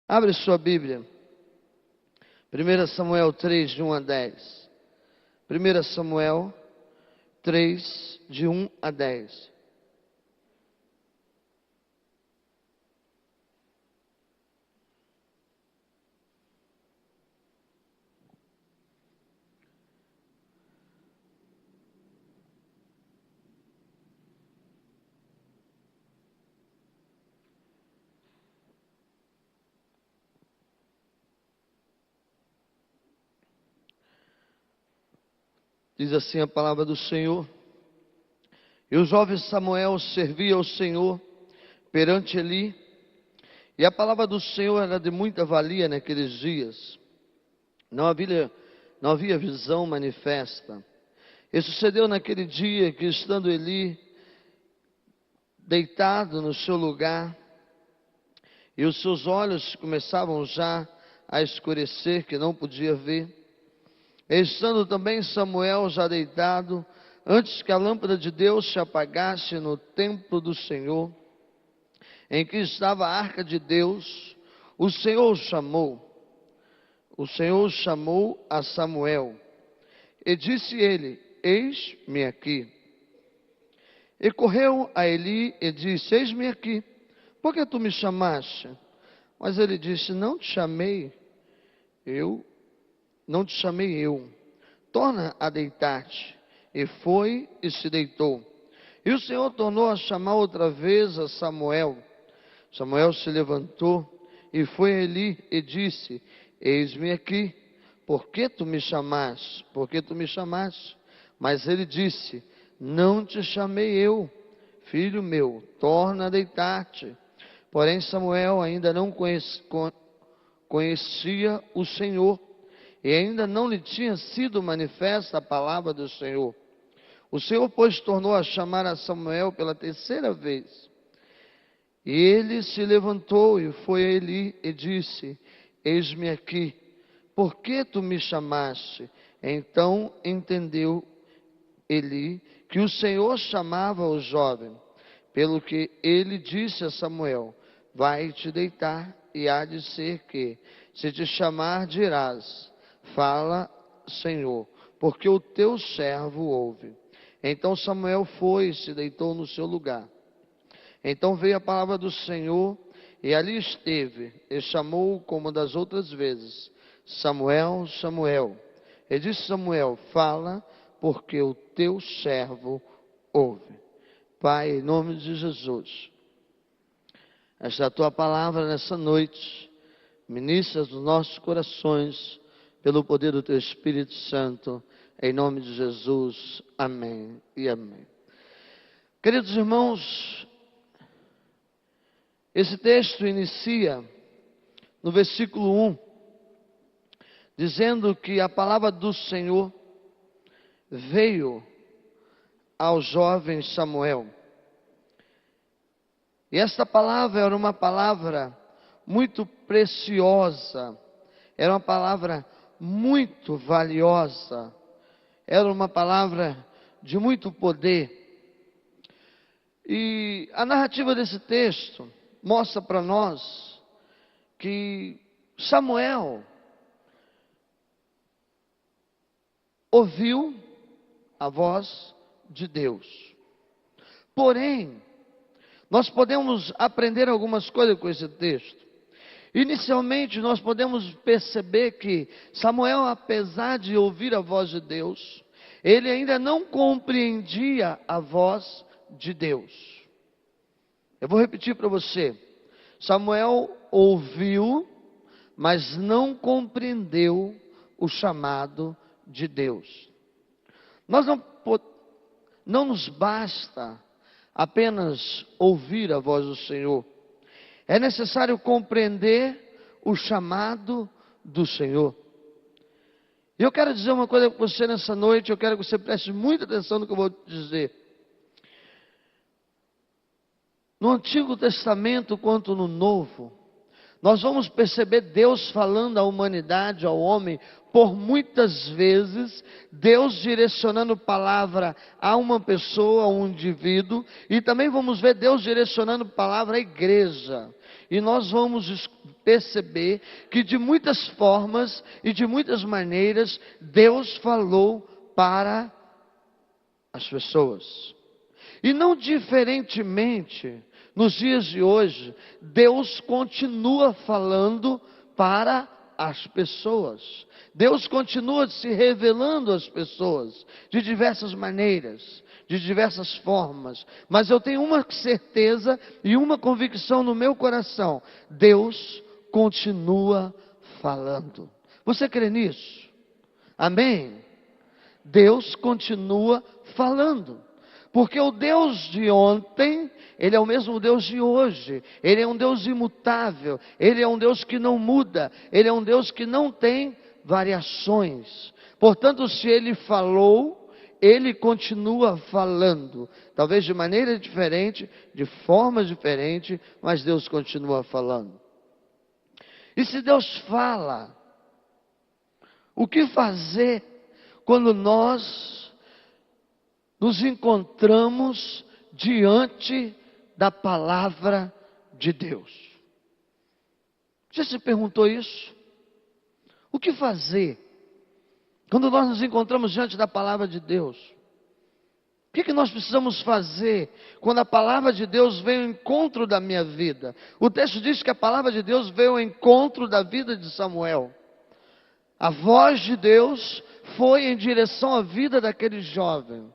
Abre sua Bíblia. 1 Samuel 3, de 1 a 10. 1 Samuel 3, de 1 a 10. Diz assim a palavra do Senhor: E o jovem Samuel servia ao Senhor perante Eli, e a palavra do Senhor era de muita valia naqueles dias. Não havia visão manifesta. E sucedeu naquele dia que, estando Eli deitado no seu lugar, e os seus olhos começavam já a escurecer, que não podia ver, estando também Samuel já deitado, antes que a lâmpada de Deus se apagasse no templo do Senhor, em que estava a arca de Deus, o Senhor chamou a Samuel, e disse ele: Eis-me aqui. E correu a Eli e disse: Eis-me aqui, por que tu me chamaste? Mas ele disse: Não te chamei eu, torna a deitar-te. E foi e se deitou. E o Senhor tornou a chamar outra vez a Samuel. Samuel se levantou e foi a Eli e disse: Eis-me aqui, por que tu me chamaste? Mas ele disse: Não te chamei eu, filho meu, torna a deitar-te. Porém Samuel ainda não conhecia o Senhor, e ainda não lhe tinha sido manifesta a palavra do Senhor. O Senhor, pois, tornou a chamar a Samuel pela terceira vez. E ele se levantou e foi a Eli e disse: Eis-me aqui, por que tu me chamaste? Então entendeu Eli que o Senhor chamava o jovem, pelo que ele disse a Samuel: Vai-te deitar, e há de ser que, se te chamar, dirás: Fala, Senhor, porque o teu servo ouve. Então Samuel foi e se deitou no seu lugar. Então veio a palavra do Senhor, e ali esteve, e chamou-o como das outras vezes: Samuel, Samuel. E disse Samuel: Fala, porque o teu servo ouve. Pai, em nome de Jesus, esta é a tua palavra nessa noite, ministra os nossos corações, pelo poder do teu Espírito Santo, em nome de Jesus, amém e amém. Queridos irmãos, esse texto inicia no versículo 1, dizendo que a palavra do Senhor veio ao jovem Samuel. E esta palavra era uma palavra muito preciosa, era uma palavra muito valiosa, era uma palavra de muito poder. E a narrativa desse texto mostra para nós que Samuel ouviu a voz de Deus. Porém, nós podemos aprender algumas coisas com esse texto. Inicialmente, nós podemos perceber que Samuel, apesar de ouvir a voz de Deus, ele ainda não compreendia a voz de Deus. Eu vou repetir para você. Samuel ouviu, mas não compreendeu o chamado de Deus. Não nos basta apenas ouvir a voz do Senhor. É necessário compreender o chamado do Senhor. E eu quero dizer uma coisa para você nessa noite, eu quero que você preste muita atenção no que eu vou dizer. No Antigo Testamento quanto no Novo, nós vamos perceber Deus falando à humanidade, ao homem, por muitas vezes, Deus direcionando palavra a uma pessoa, a um indivíduo, e também vamos ver Deus direcionando palavra à igreja. E nós vamos perceber que de muitas formas e de muitas maneiras, Deus falou para as pessoas. E não diferentemente, nos dias de hoje, Deus continua falando para as pessoas. Deus continua se revelando às pessoas de diversas maneiras, de diversas formas. Mas eu tenho uma certeza e uma convicção no meu coração: Deus continua falando. Você crê nisso? Amém? Deus continua falando. Porque o Deus de ontem, Ele é o mesmo Deus de hoje. Ele é um Deus imutável. Ele é um Deus que não muda. Ele é um Deus que não tem variações. Portanto, se Ele falou, Ele continua falando. Talvez de maneira diferente, de forma diferente, mas Deus continua falando. E se Deus fala, o que fazer quando nós nos encontramos diante da palavra de Deus? Você se perguntou isso? O que fazer quando nós nos encontramos diante da palavra de Deus? O que nós precisamos fazer quando a palavra de Deus vem ao encontro da minha vida? O texto diz que a palavra de Deus veio ao encontro da vida de Samuel. A voz de Deus foi em direção à vida daquele jovem.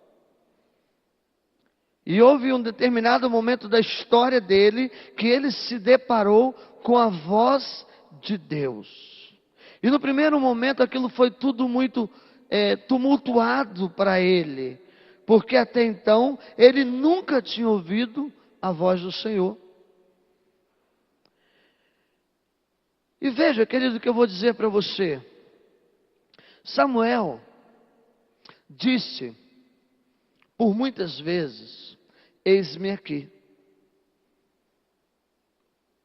E houve um determinado momento da história dele que ele se deparou com a voz de Deus. E no primeiro momento aquilo foi tudo muito tumultuado para ele, porque até então ele nunca tinha ouvido a voz do Senhor. E veja, querido, o que eu vou dizer para você. Samuel disse por muitas vezes: eis-me aqui.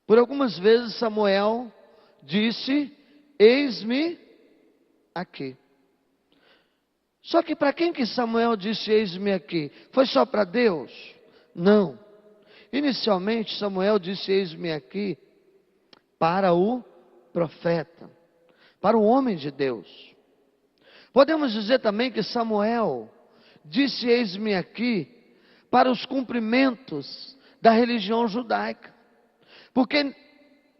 Por algumas vezes Samuel disse: eis-me aqui. Só que para quem que Samuel disse eis-me aqui? Foi só para Deus? Não. Inicialmente Samuel disse eis-me aqui para o profeta, para o homem de Deus. Podemos dizer também que Samuel disse eis-me aqui para os cumprimentos da religião judaica, porque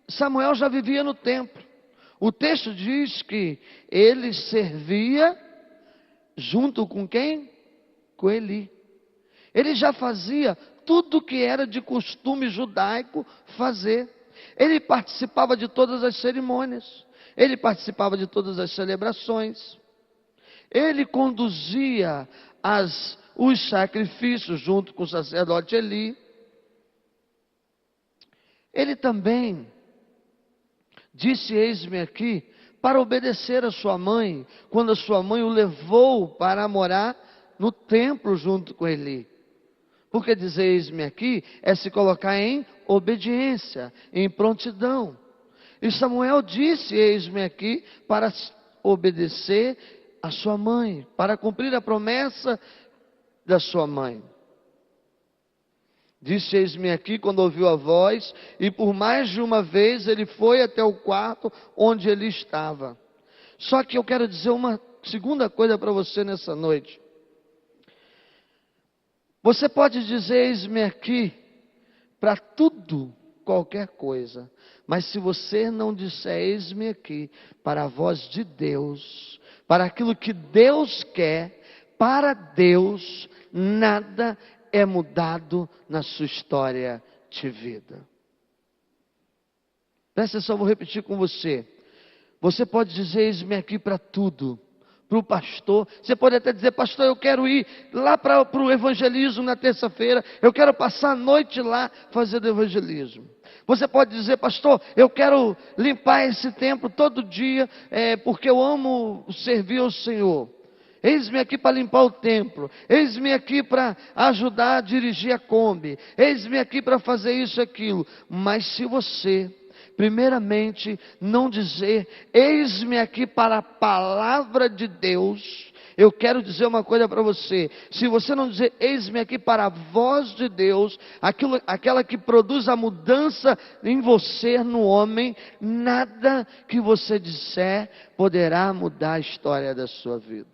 Samuel já vivia no templo. O texto diz que ele servia junto com quem? Com Eli. Ele já fazia tudo que era de costume judaico fazer. Ele participava de todas as cerimônias, ele participava de todas as celebrações, ele conduzia os sacrifícios junto com o sacerdote Eli. Ele também disse eis-me aqui para obedecer a sua mãe, quando a sua mãe o levou para morar no templo junto com Eli. Porque dizer eis-me aqui é se colocar em obediência, em prontidão. E Samuel disse eis-me aqui para obedecer a sua mãe, para cumprir a promessa da sua mãe. Disse eis-me aqui quando ouviu a voz, e por mais de uma vez ele foi até o quarto onde ele estava. Só que eu quero dizer uma segunda coisa para você nessa noite. Você pode dizer eis-me aqui para tudo, qualquer coisa, mas se você não disser eis-me aqui para a voz de Deus, para aquilo que Deus quer, para Deus, nada é mudado na sua história de vida. Presta atenção, vou repetir com você. Você pode dizer eis-me aqui para tudo. Para o pastor, você pode até dizer: pastor, eu quero ir lá para o evangelismo na terça-feira, eu quero passar a noite lá fazendo evangelismo. Você pode dizer: pastor, eu quero limpar esse templo todo dia, porque eu amo servir ao Senhor. Eis-me aqui para limpar o templo, eis-me aqui para ajudar a dirigir a Kombi, eis-me aqui para fazer isso e aquilo. Mas se você primeiramente, não dizer, eis-me aqui para a palavra de Deus. Eu quero dizer uma coisa para você: se você não dizer, eis-me aqui para a voz de Deus, aquela que produz a mudança em você, no homem, nada que você disser poderá mudar a história da sua vida.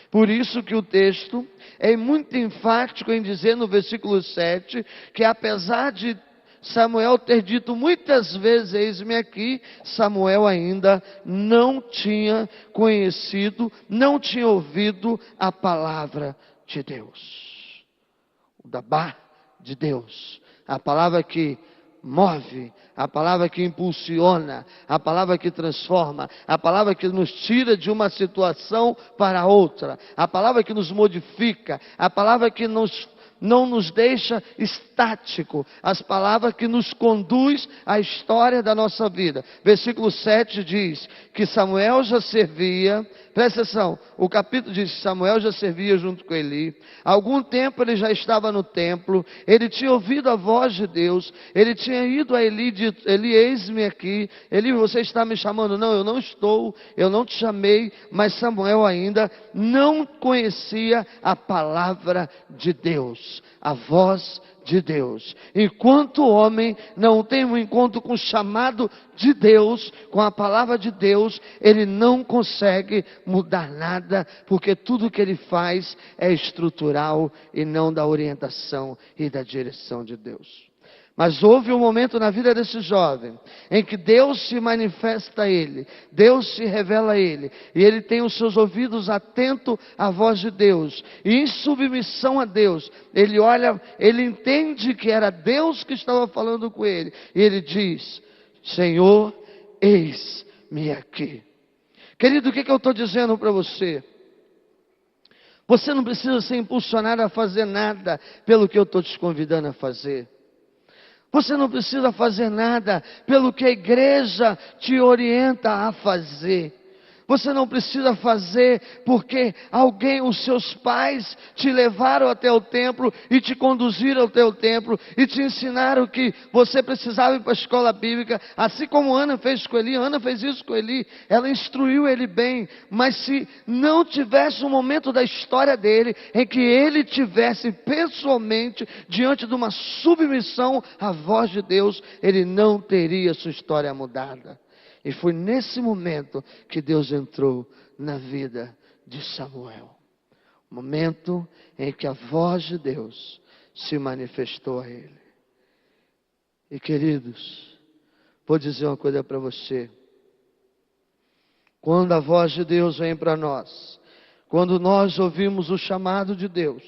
Por isso que o texto é muito enfático em dizer no versículo 7, que apesar de Samuel ter dito muitas vezes, eis-me aqui, Samuel ainda não tinha conhecido, não tinha ouvido a palavra de Deus. O Dabá de Deus, a palavra que move, a palavra que impulsiona, a palavra que transforma, a palavra que nos tira de uma situação para outra, a palavra que nos modifica, a palavra que não nos deixa estático, as palavras que nos conduz à história da nossa vida. Versículo 7 diz que Samuel já servia, presta atenção, o capítulo diz que Samuel já servia junto com Eli, há algum tempo ele já estava no templo, ele tinha ouvido a voz de Deus, ele tinha ido a Eli e dito, Eli, eis-me aqui, Eli, você está me chamando? Não, eu não estou, eu não te chamei, mas Samuel ainda não conhecia a palavra de Deus, a voz de Deus. Enquanto o homem não tem um encontro com o chamado de Deus, com a palavra de Deus, ele não consegue mudar nada, porque tudo que ele faz é estrutural e não da orientação e da direção de Deus. Mas houve um momento na vida desse jovem, em que Deus se manifesta a ele, Deus se revela a ele, e ele tem os seus ouvidos atentos à voz de Deus, e em submissão a Deus, ele olha, ele entende que era Deus que estava falando com ele, e ele diz, Senhor, eis-me aqui. Querido, o que eu estou dizendo para você? Você não precisa ser impulsionado a fazer nada pelo que eu estou te convidando a fazer. Você não precisa fazer nada pelo que a igreja te orienta a fazer. Você não precisa fazer porque alguém, os seus pais, te levaram até o templo e te conduziram até o templo e te ensinaram que você precisava ir para a escola bíblica, assim como Ana fez com Eli. Ana fez isso com Eli, ela instruiu ele bem, mas se não tivesse um momento da história dele em que ele tivesse pessoalmente diante de uma submissão à voz de Deus, ele não teria sua história mudada. E foi nesse momento que Deus entrou na vida de Samuel. Momento em que a voz de Deus se manifestou a ele. E queridos, vou dizer uma coisa para você. Quando a voz de Deus vem para nós, quando nós ouvimos o chamado de Deus,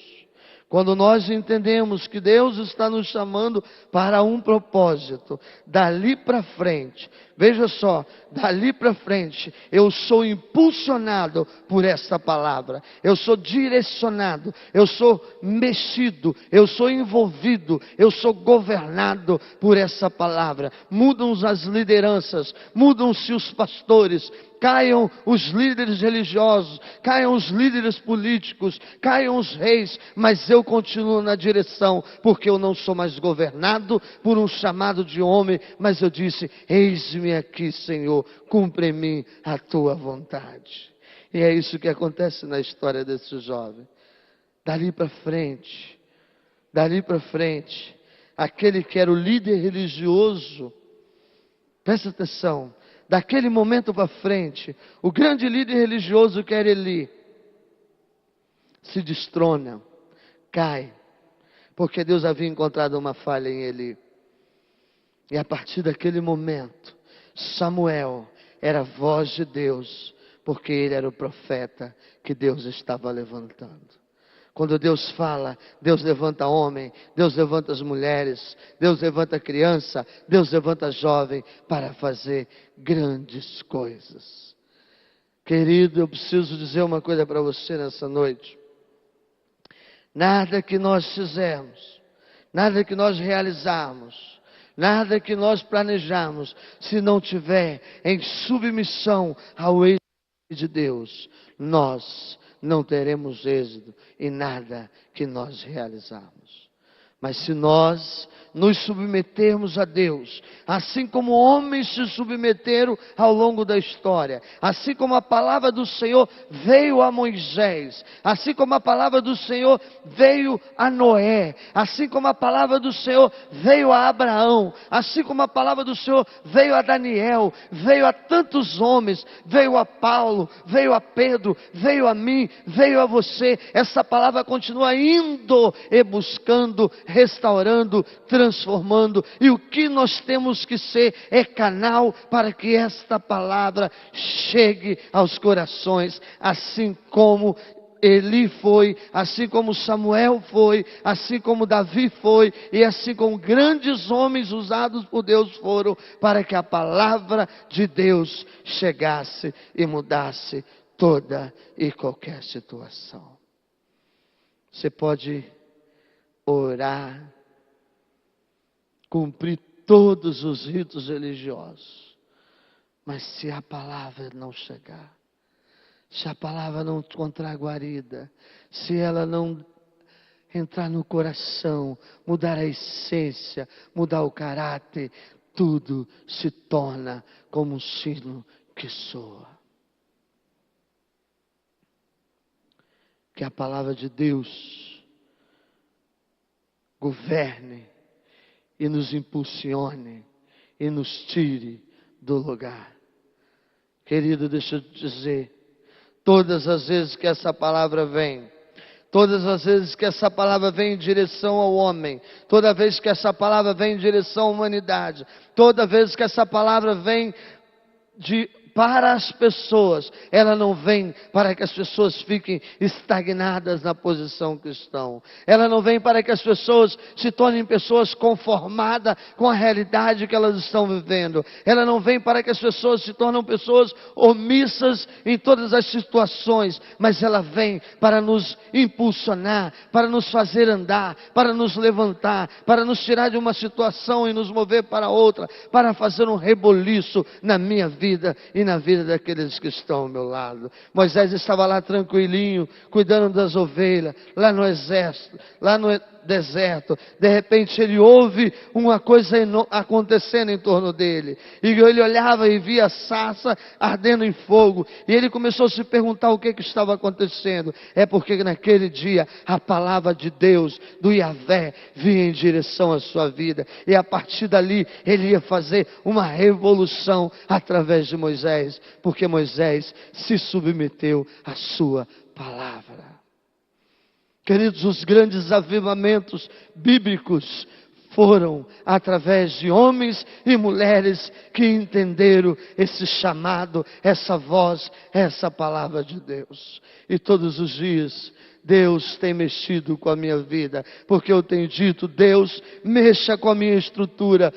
quando nós entendemos que Deus está nos chamando para um propósito, dali para frente, veja só, dali para frente, eu sou impulsionado por essa palavra, eu sou direcionado, eu sou mexido, eu sou envolvido, eu sou governado por essa palavra. Mudam-se as lideranças, mudam-se os pastores, caiam os líderes religiosos, caiam os líderes políticos, caiam os reis, mas eu continuo na direção, porque eu não sou mais governado por um chamado de homem, mas eu disse, eis-me aqui, Senhor, cumpre em mim a tua vontade. E é isso que acontece na história desse jovem. Dali para frente, aquele que era o líder religioso, presta atenção, daquele momento para frente, o grande líder religioso que era Eli, se destrona, cai, porque Deus havia encontrado uma falha em Eli. E a partir daquele momento, Samuel era a voz de Deus, porque ele era o profeta que Deus estava levantando. Quando Deus fala, Deus levanta homem, Deus levanta as mulheres, Deus levanta criança, Deus levanta jovem para fazer grandes coisas. Querido, eu preciso dizer uma coisa para você nessa noite. Nada que nós fizermos, nada que nós realizarmos, nada que nós planejarmos, se não tiver em submissão ao êxito de Deus, nós não teremos êxito em nada que nós realizarmos. Mas se nós nos submetermos a Deus, assim como homens se submeteram ao longo da história, assim como a palavra do Senhor veio a Moisés, assim como a palavra do Senhor veio a Noé, assim como a palavra do Senhor veio a Abraão, assim como a palavra do Senhor veio a Daniel, veio a tantos homens, veio a Paulo, veio a Pedro, veio a mim, veio a você, essa palavra continua indo e buscando, restaurando, transformando, e o que nós temos que ser é canal para que esta palavra chegue aos corações, assim como Eli foi, assim como Samuel foi, assim como Davi foi, e assim como grandes homens usados por Deus foram, para que a palavra de Deus chegasse e mudasse toda e qualquer situação. Você pode orar, cumprir todos os ritos religiosos, mas se a palavra não chegar, se a palavra não encontrar guarida, se ela não entrar no coração, mudar a essência, mudar o caráter, tudo se torna como um sino que soa. Que a palavra de Deus governe e nos impulsione e nos tire do lugar. Querido, deixa eu te dizer, todas as vezes que essa palavra vem, todas as vezes que essa palavra vem em direção ao homem, toda vez que essa palavra vem em direção à humanidade, toda vez que essa palavra vem para as pessoas, ela não vem para que as pessoas fiquem estagnadas na posição que estão. Ela não vem para que as pessoas se tornem pessoas conformadas com a realidade que elas estão vivendo. Ela não vem para que as pessoas se tornem pessoas omissas em todas as situações, mas ela vem para nos impulsionar, para nos fazer andar, para nos levantar, para nos tirar de uma situação e nos mover para outra, para fazer um reboliço na minha vida e na vida daqueles que estão ao meu lado. Moisés estava lá tranquilinho, cuidando das ovelhas, lá no exército, lá no deserto. De repente ele ouve uma coisa acontecendo em torno dele, e ele olhava e via a sarça ardendo em fogo, e ele começou a se perguntar o que estava acontecendo. É porque naquele dia a palavra de Deus, do Yahvé, vinha em direção à sua vida, e a partir dali ele ia fazer uma revolução através de Moisés, porque Moisés se submeteu à sua palavra. Queridos, os grandes avivamentos bíblicos foram através de homens e mulheres que entenderam esse chamado, essa voz, essa palavra de Deus. E todos os dias Deus tem mexido com a minha vida, porque eu tenho dito: Deus, mexa com a minha estrutura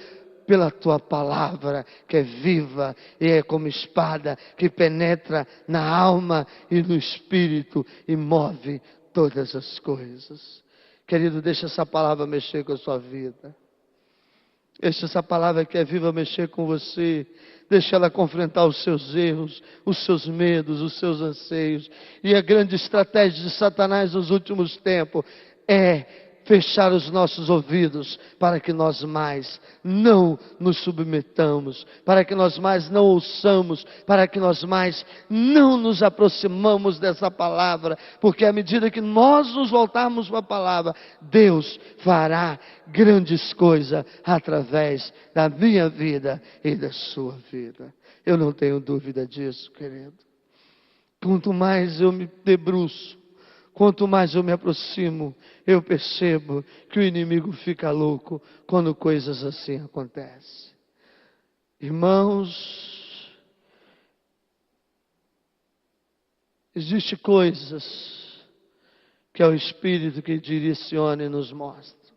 pela tua palavra, que é viva e é como espada, que penetra na alma e no espírito e move todas as coisas. Querido, deixa essa palavra mexer com a sua vida. Deixa essa palavra que é viva mexer com você. Deixa ela confrontar os seus erros, os seus medos, os seus anseios. E a grande estratégia de Satanás nos últimos tempos é fechar os nossos ouvidos para que nós mais não nos submetamos, para que nós mais não ouçamos, para que nós mais não nos aproximamos dessa palavra, porque à medida que nós nos voltarmos para a palavra, Deus fará grandes coisas através da minha vida e da sua vida. Eu não tenho dúvida disso, querido. Quanto mais eu me debruço, quanto mais eu me aproximo, eu percebo que o inimigo fica louco quando coisas assim acontecem. Irmãos, existem coisas que é o Espírito que direciona e nos mostra.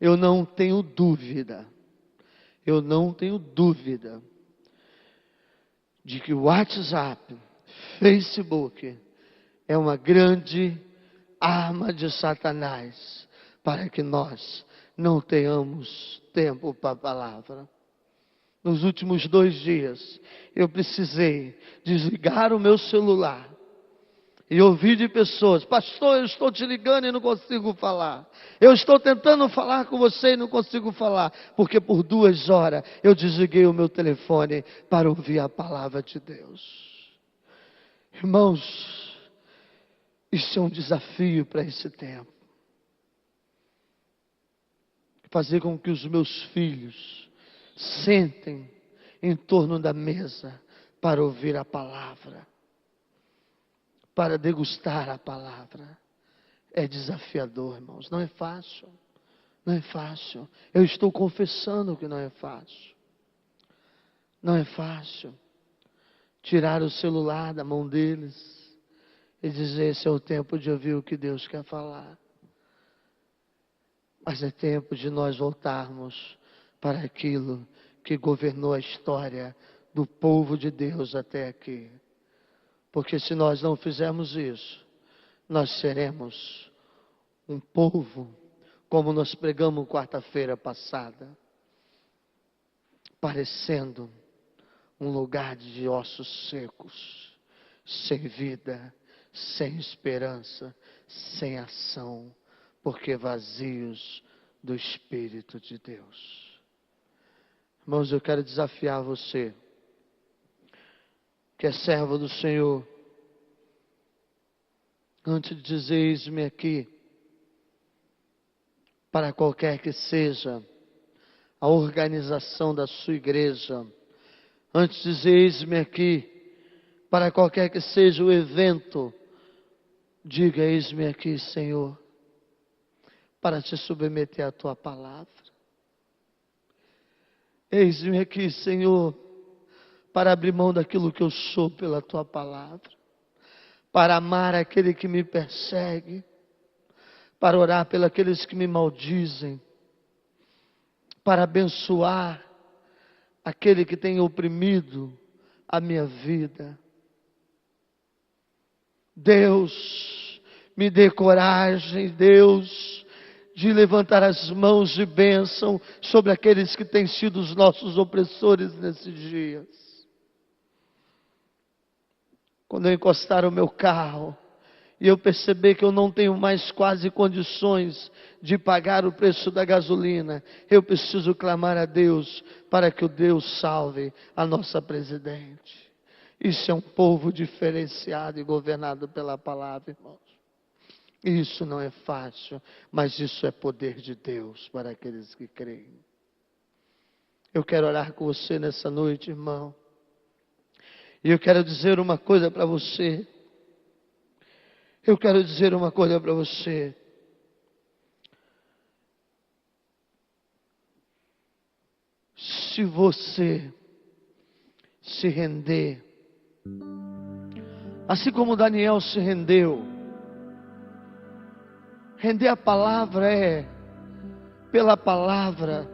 Eu não tenho dúvida de que o WhatsApp, Facebook, é uma grande arma de Satanás para que nós não tenhamos tempo para a palavra. Nos últimos 2 dias, eu precisei desligar o meu celular E ouvi de pessoas: pastor, eu estou te ligando e não consigo falar. Eu estou tentando falar com você e não consigo falar. Porque por 2 horas eu desliguei o meu telefone para ouvir a palavra de Deus. Irmãos, isso é um desafio para esse tempo. Fazer com que os meus filhos sentem em torno da mesa para ouvir a palavra, para degustar a palavra. É desafiador, irmãos, não é fácil. Não é fácil. Eu estou confessando que não é fácil. Não é fácil tirar o celular da mão deles e dizer: esse é o tempo de ouvir o que Deus quer falar. Mas é tempo de nós voltarmos para aquilo que governou a história do povo de Deus até aqui. Porque se nós não fizermos isso, nós seremos um povo, como nós pregamos quarta-feira passada, parecendo um lugar de ossos secos, sem vida, sem esperança, sem ação, porque vazios do Espírito de Deus. Irmãos, eu quero desafiar você, que é servo do Senhor, antes de dizer: eis-me aqui, para qualquer que seja a organização da sua igreja, antes de dizer: eis-me aqui, para qualquer que seja o evento, diga: eis-me aqui, Senhor, para te submeter à tua palavra. Eis-me aqui, Senhor, para abrir mão daquilo que eu sou pela tua palavra, para amar aquele que me persegue, para orar pelos aqueles que me maldizem, para abençoar aquele que tem oprimido a minha vida. Deus, me dê coragem, Deus, de levantar as mãos de bênção sobre aqueles que têm sido os nossos opressores nesses dias. Quando eu encostar o meu carro e eu perceber que eu não tenho mais quase condições de pagar o preço da gasolina, eu preciso clamar a Deus para que o Deus salve a nossa presidente. Isso é um povo diferenciado e governado pela palavra, irmãos. Isso não é fácil, mas isso é poder de Deus para aqueles que creem. Eu quero orar com você nessa noite, irmão. E eu quero dizer uma coisa para você. Eu quero dizer uma coisa para você. Se você se render, assim como Daniel se rendeu, render a palavra é, pela palavra,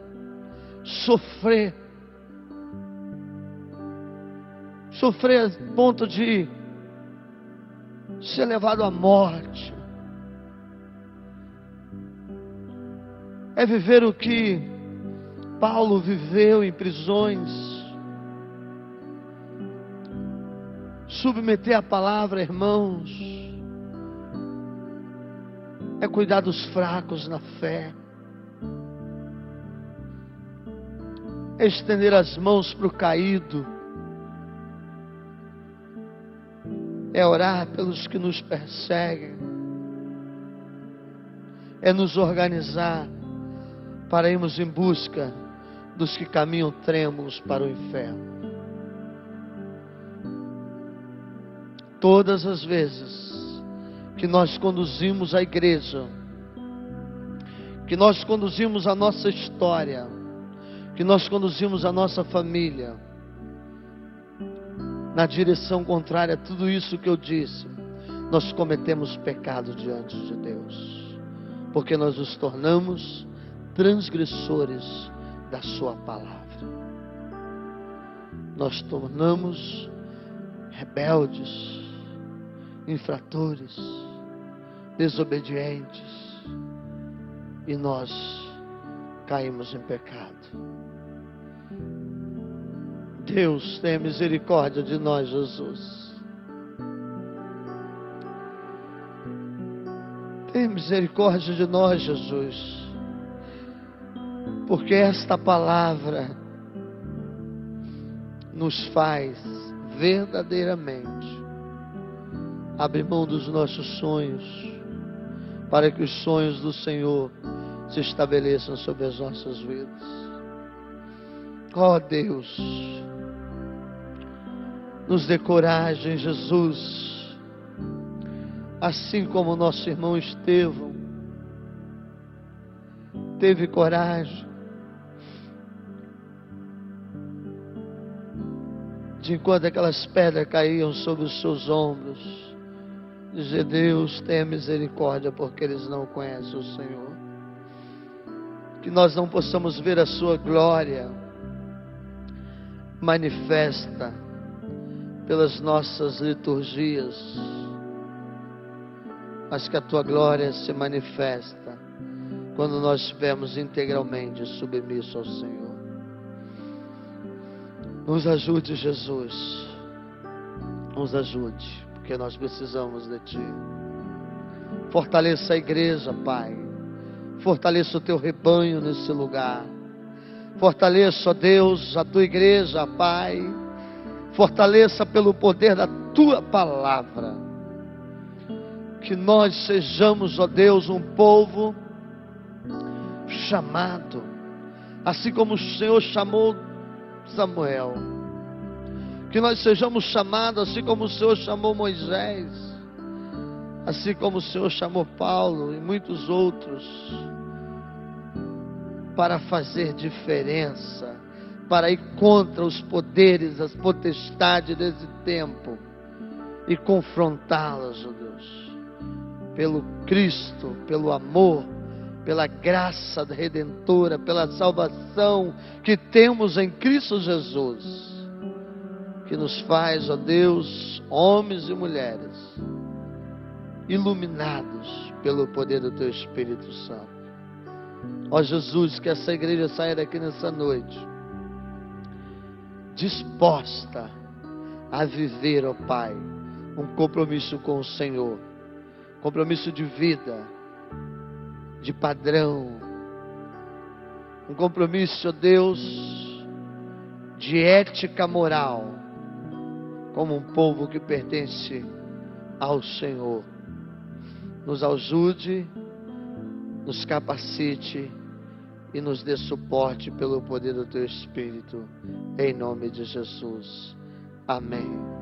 sofrer a ponto de ser levado à morte. É viver o que Paulo viveu em prisões. Submeter a palavra, irmãos, é cuidar dos fracos na fé. É estender as mãos para o caído. É orar pelos que nos perseguem. É nos organizar para irmos em busca dos que caminham trêmulos para o inferno. Todas as vezes que nós conduzimos a igreja, que nós conduzimos a nossa história, que nós conduzimos a nossa família na direção contrária a tudo isso que eu disse, nós cometemos pecado diante de Deus, porque nós nos tornamos transgressores da sua palavra. Nós tornamos rebeldes, infratores, desobedientes, e nós caímos em pecado. Deus, tenha misericórdia de nós, Jesus. Tenha misericórdia de nós, Jesus, porque esta palavra nos faz verdadeiramente abrir mão dos nossos sonhos, para que os sonhos do Senhor se estabeleçam sobre as nossas vidas. Ó Deus, nos dê coragem, Jesus, assim como o nosso irmão Estevão teve coragem de, enquanto aquelas pedras caíam sobre os seus ombros, dizer: Deus, tenha misericórdia, porque eles não conhecem o Senhor. Que nós não possamos ver a sua glória manifesta pelas nossas liturgias, mas que a tua glória se manifesta quando nós estivermos integralmente submissos ao Senhor. Nos ajude, Jesus, nos ajude, porque nós precisamos de Ti. Fortaleça a igreja, Pai, fortaleça o Teu rebanho nesse lugar, fortaleça, ó Deus, a Tua igreja, Pai, fortaleça pelo poder da Tua palavra, que nós sejamos, ó Deus, um povo chamado, assim como o Senhor chamou Samuel, que nós sejamos chamados assim como o Senhor chamou Moisés, assim como o Senhor chamou Paulo e muitos outros, para fazer diferença, para ir contra os poderes, as potestades desse tempo e confrontá-las, ó Deus, pelo Cristo, pelo amor, pela graça redentora, pela salvação que temos em Cristo Jesus, que nos faz, ó Deus, homens e mulheres iluminados pelo poder do Teu Espírito Santo. Ó Jesus, que essa igreja saia daqui nessa noite disposta a viver, ó Pai, um compromisso com o Senhor, compromisso de vida, de padrão, um compromisso, ó Deus, de ética moral, como um povo que pertence ao Senhor. Nos ajude, nos capacite e nos dê suporte pelo poder do Teu Espírito, em nome de Jesus. Amém.